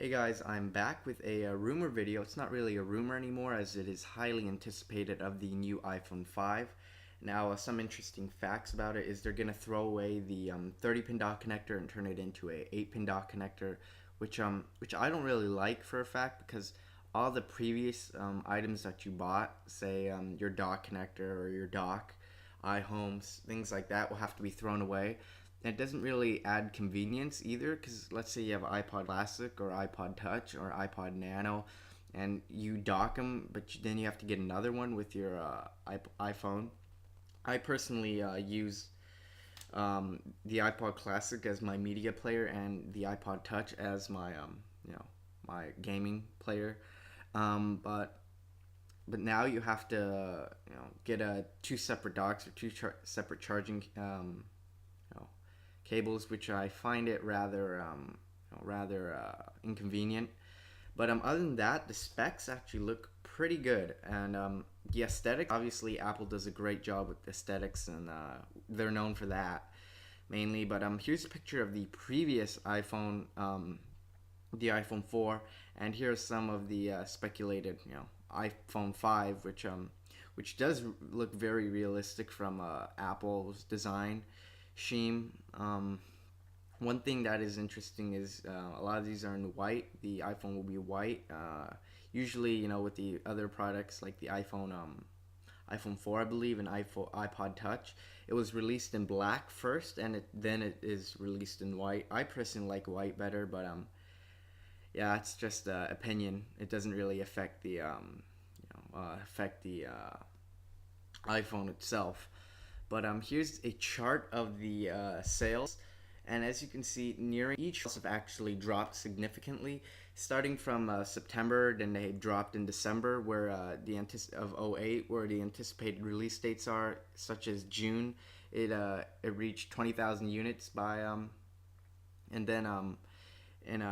Hey guys, I'm back with a rumor video. It's not really a rumor anymore as it is highly anticipated of the new iPhone 5. Now, some interesting facts about it is they're going to throw away the 30-pin dock connector and turn it into a 8-pin dock connector, which I don't really like for a fact because all the previous items that you bought, say your dock connector or your dock, iHomes, things like that will have to be thrown away. It doesn't really add convenience either because let's say you have an iPod Classic or iPod Touch or iPod Nano and you dock them, but then you have to get another one with your iPhone. I personally use the iPod Classic as my media player and the iPod Touch as my my gaming player. But now you have to get two separate docks or separate charging cables, which I find it rather inconvenient. But other than that, the specs actually look pretty good, and the aesthetics. Obviously, Apple does a great job with aesthetics, and they're known for that mainly. But here's a picture of the previous iPhone, the iPhone 4, and here's some of the speculated, iPhone 5, which does look very realistic from Apple's design scheme. One thing that is interesting is a lot of these are in white. The iPhone will be white. Usually, with the other products like the iPhone 4, I believe, and iPod Touch, it was released in black first, and then it is released in white. I personally like white better, but yeah, it's just opinion. It doesn't really affect the iPhone itself. But here's a chart of the sales, and as you can see, nearing each have actually dropped significantly, starting from September. Then they dropped in December, where of 08, where the anticipated release dates are, such as June. It reached 20,000 units by and then in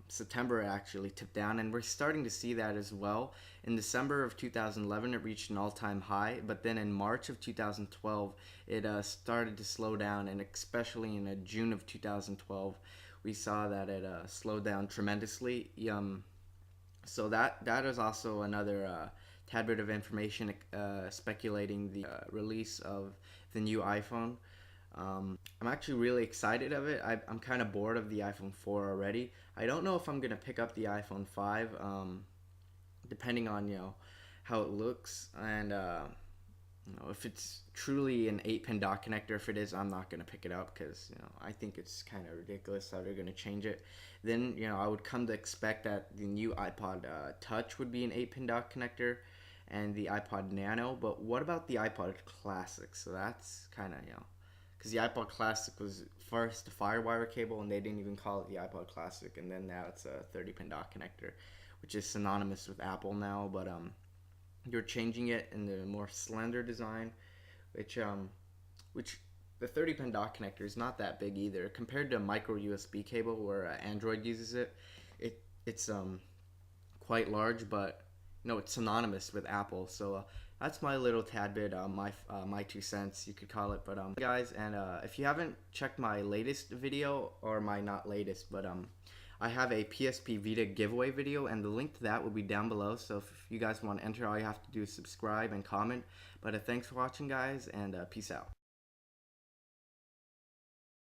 September it actually tipped down, and we're starting to see that as well. In December of 2011 it reached an all-time high, but then in March of 2012 it started to slow down, and especially in June of 2012 we saw that it slowed down tremendously. So that is also another tad bit of information speculating the release of the new iPhone. I'm actually really excited of it. I'm kind of bored of the iPhone 4 already. I don't know if I'm gonna pick up the iPhone 5, depending on how it looks, and if it's truly an 8-pin dock connector. If it is, I'm not gonna pick it up because I think it's kind of ridiculous how they're gonna change it. Then I would come to expect that the new iPod Touch would be an 8-pin dock connector, and the iPod Nano. But what about the iPod Classic? So that's kind of because the iPod Classic was first a Firewire cable, and they didn't even call it the iPod Classic, and then now it's a 30-pin dock connector, which is synonymous with Apple now. But you're changing it in the more slender design, which the 30-pin dock connector is not that big either compared to a micro USB cable where Android uses it. It's quite large, but it's synonymous with Apple. So that's my little tad bit, my 2 cents, you could call it. But guys, and if you haven't checked my latest video, or my not latest, but I have a PSP Vita giveaway video, and the link to that will be down below. So if you guys want to enter, all you have to do is subscribe and comment. But thanks for watching, guys, and peace out.